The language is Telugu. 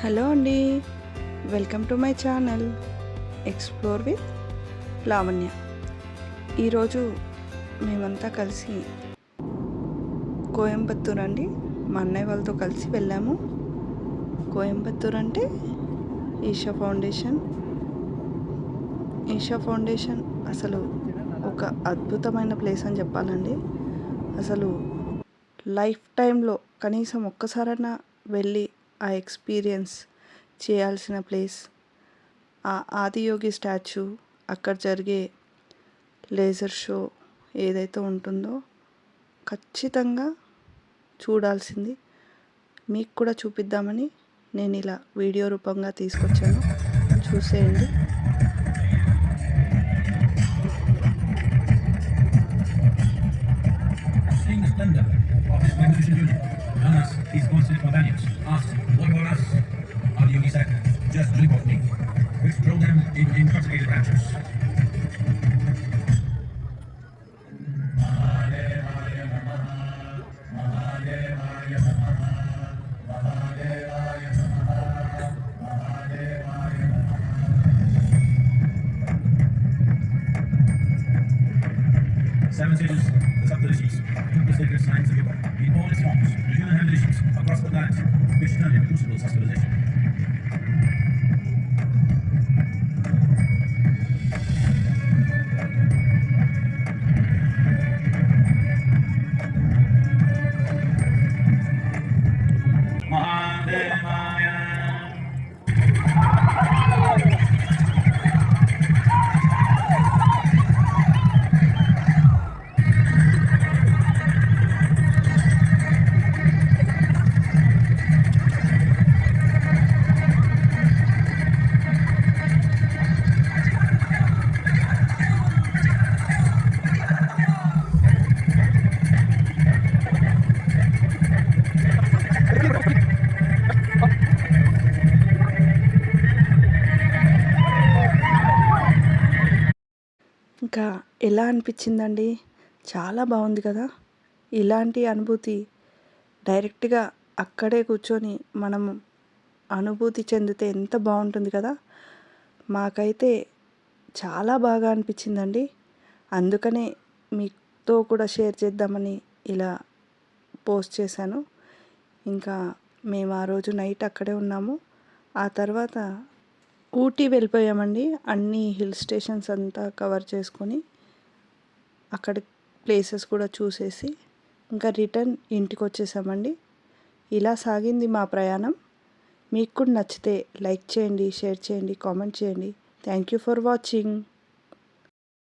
హలో అండి, welcome to my channel explore with Lavanya. ఈరోజు మేమంతా కలిసి కోయంబత్తూర్ అండి, మా అన్నయ్య వాళ్ళతో కలిసి వెళ్ళాము. కోయంబత్తూర్ అంటే ఈషా ఫౌండేషన్ అసలు ఒక అద్భుతమైన ప్లేస్ అని చెప్పాలండి. అసలు లైఫ్ టైంలో కనీసం ఒక్కసారైనా వెళ్ళి ఆ ఎక్స్పీరియన్స్ చేయాల్సిన ప్లేస్. ఆ ఆదియోగి స్టాచ్యూ, అక్కడ జరిగే లేజర్ షో ఏదైతే ఉంటుందో ఖచ్చితంగా చూడాల్సింది. మీకు కూడా చూపిద్దామని నేను ఇలా వీడియో రూపంగా తీసుకొచ్చాను, చూసేయండి. Just drink of me, which grow them in inculcated branches. Seven sages, the Saptarishis, took the sacred science of yoga in all its forms to human habitations across the planet, which turned into crucibles of civilization. ఇంకా ఎలా అనిపించిందండి? చాలా బాగుంది కదా. ఇలాంటి అనుభూతి డైరెక్ట్గా అక్కడే కూర్చొని మనం అనుభూతి చెందితే ఎంత బాగుంటుంది కదా. మాకైతే చాలా బాగా అనిపించిందండి. అందుకనే మీతో కూడా షేర్ చేద్దామని ఇలా పోస్ట్ చేశాను. ఇంకా మేము ఆ రోజు నైట్ అక్కడే ఉన్నాము. ఆ తర్వాత ఊటీ వెళ్ళిపోయామండి. అన్ని హిల్ స్టేషన్స్ అంతా కవర్ చేసుకొని అక్కడ ప్లేసెస్ కూడా చూసేసి ఇంకా రిటర్న్ ఇంటికి వచ్చేసామండి. ఇలా సాగింది మా ప్రయాణం. మీకు కూడా నచ్చితే లైక్ చేయండి, షేర్ చేయండి, కామెంట్ చేయండి. Thank you for watching.